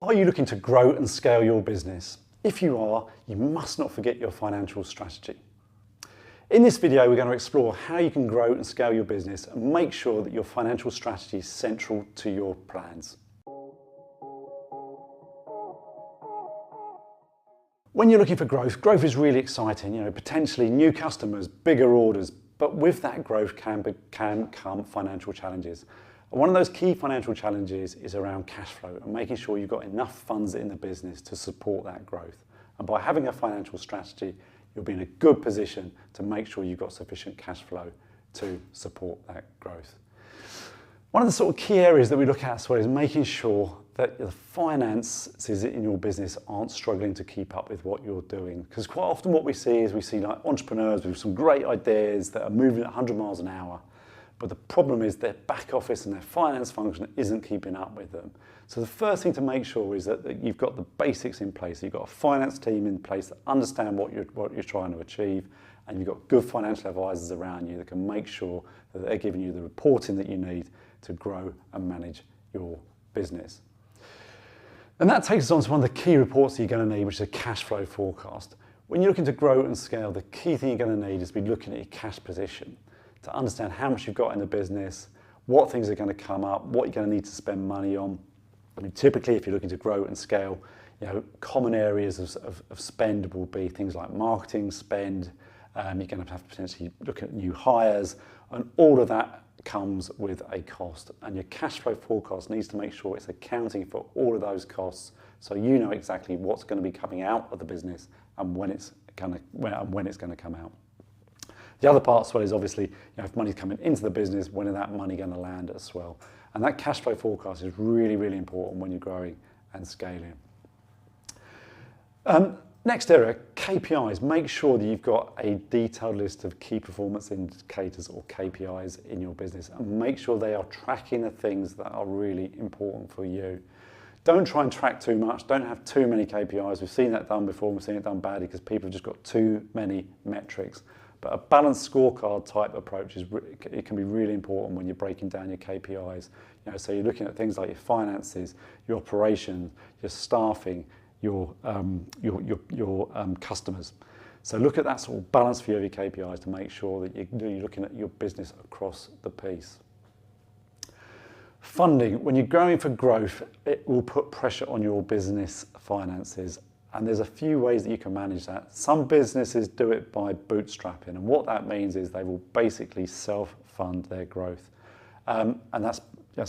Are you looking to grow and scale your business? If you are, you must not forget your financial strategy. In this video, we're going to explore how you can grow and scale your business and make sure that your financial strategy is central to your plans. When you're looking for growth is really exciting, potentially new customers, bigger orders, but with that growth can come financial challenges. And one of those key financial challenges is around cash flow and making sure you've got enough funds in the business to support that growth. And by having a financial strategy, you'll be in a good position to make sure you've got sufficient cash flow to support that growth. One of the sort of key areas that we look at as well is making sure that the finances in your business aren't struggling to keep up with what you're doing. Because quite often what we see like entrepreneurs with some great ideas that are moving at 100 miles an hour, but the problem is their back office and their finance function isn't keeping up with them. So the first thing to make sure is that you've got the basics in place. You've got a finance team in place that understand what you're trying to achieve, and you've got good financial advisors around you that can make sure that they're giving you the reporting that you need to grow and manage your business. And that takes us on to one of the key reports that you're going to need, which is a cash flow forecast. When you're looking to grow and scale, the key thing you're going to need is to be looking at your cash position to understand how much you've got in the business, what things are going to come up, what you're going to need to spend money on. I mean, typically, if you're looking to grow and scale, common areas of spend will be things like marketing spend. You're going to have to potentially look at new hires, and all of that comes with a cost. And your cash flow forecast needs to make sure it's accounting for all of those costs, so you know exactly what's going to be coming out of the business and when it's going to come out. The other part as well is obviously, if money's coming into the business, when is that money going to land as well? And that cash flow forecast is really, really important when you're growing and scaling. Next area, KPIs. Make sure that you've got a detailed list of key performance indicators or KPIs in your business, and make sure they are tracking the things that are really important for you. Don't try and track too much. Don't have too many KPIs. We've seen that done before. We've seen it done badly because people have just got too many metrics. But a balanced scorecard type approach it can be really important when you're breaking down your KPIs. So you're looking at things like your finances, your operations, your staffing, your customers. So look at that sort of balanced view of your KPIs to make sure that you're looking at your business across the piece. Funding. When you're growing for growth, it will put pressure on your business finances. And there's a few ways that you can manage that. Some businesses do it by bootstrapping, and what that means is they will basically self-fund their growth. And that's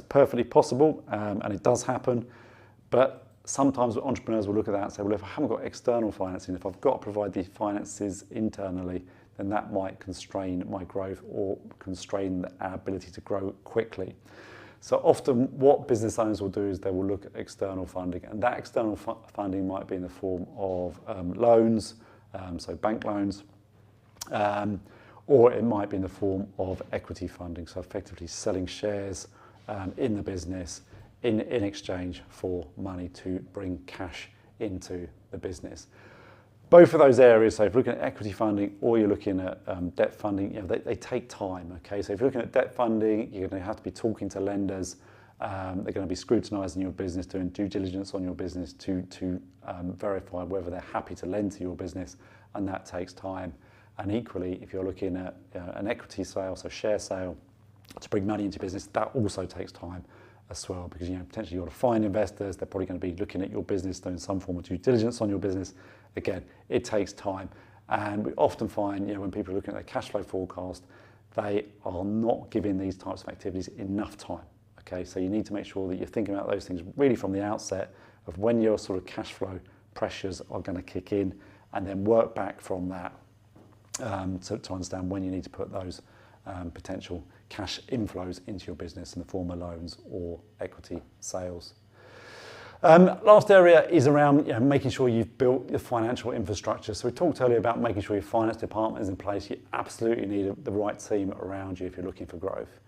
perfectly possible, and it does happen. But sometimes entrepreneurs will look at that and say, well, if I haven't got external financing, if I've got to provide the finances internally, then that might constrain my growth or constrain our ability to grow quickly. So often what business owners will do is they will look at external funding, and that external funding might be in the form of loans, so bank loans, or it might be in the form of equity funding, so effectively selling shares in the business in exchange for money to bring cash into the business. Both of those areas, so if you're looking at equity funding or you're looking at debt funding, they take time, okay? So if you're looking at debt funding, you're going to have to be talking to lenders. They're going to be scrutinising your business, doing due diligence on your business to verify whether they're happy to lend to your business, and that takes time. And equally, if you're looking at an equity sale, so share sale, to bring money into business, that also takes time as well, because potentially you've got to find investors. They're probably going to be looking at your business, doing some form of due diligence on your business. Again, it takes time, and we often find when people are looking at their cash flow forecast, they are not giving these types of activities enough time. Okay, so you need to make sure that you're thinking about those things really from the outset of when your sort of cash flow pressures are going to kick in, and then work back from that to understand when you need to put those potential cash inflows into your business in the form of loans or equity sales. Last area is around making sure you've built your financial infrastructure. So we talked earlier about making sure your finance department is in place. You absolutely need the right team around you if you're looking for growth.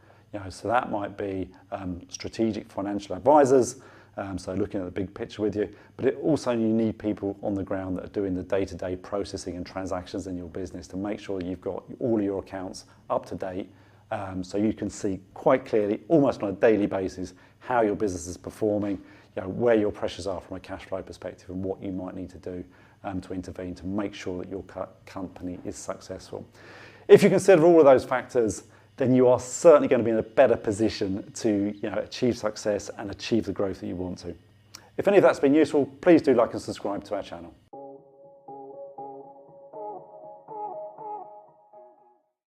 So that might be strategic financial advisors, so looking at the big picture with you, but you need people on the ground that are doing the day-to-day processing and transactions in your business to make sure that you've got all of your accounts up to date, so you can see quite clearly, almost on a daily basis, how your business is performing. where your pressures are from a cash flow perspective and what you might need to do to intervene to make sure that your company is successful. If you consider all of those factors, then you are certainly going to be in a better position to achieve success and achieve the growth that you want to. If any of that's been useful, please do like and subscribe to our channel.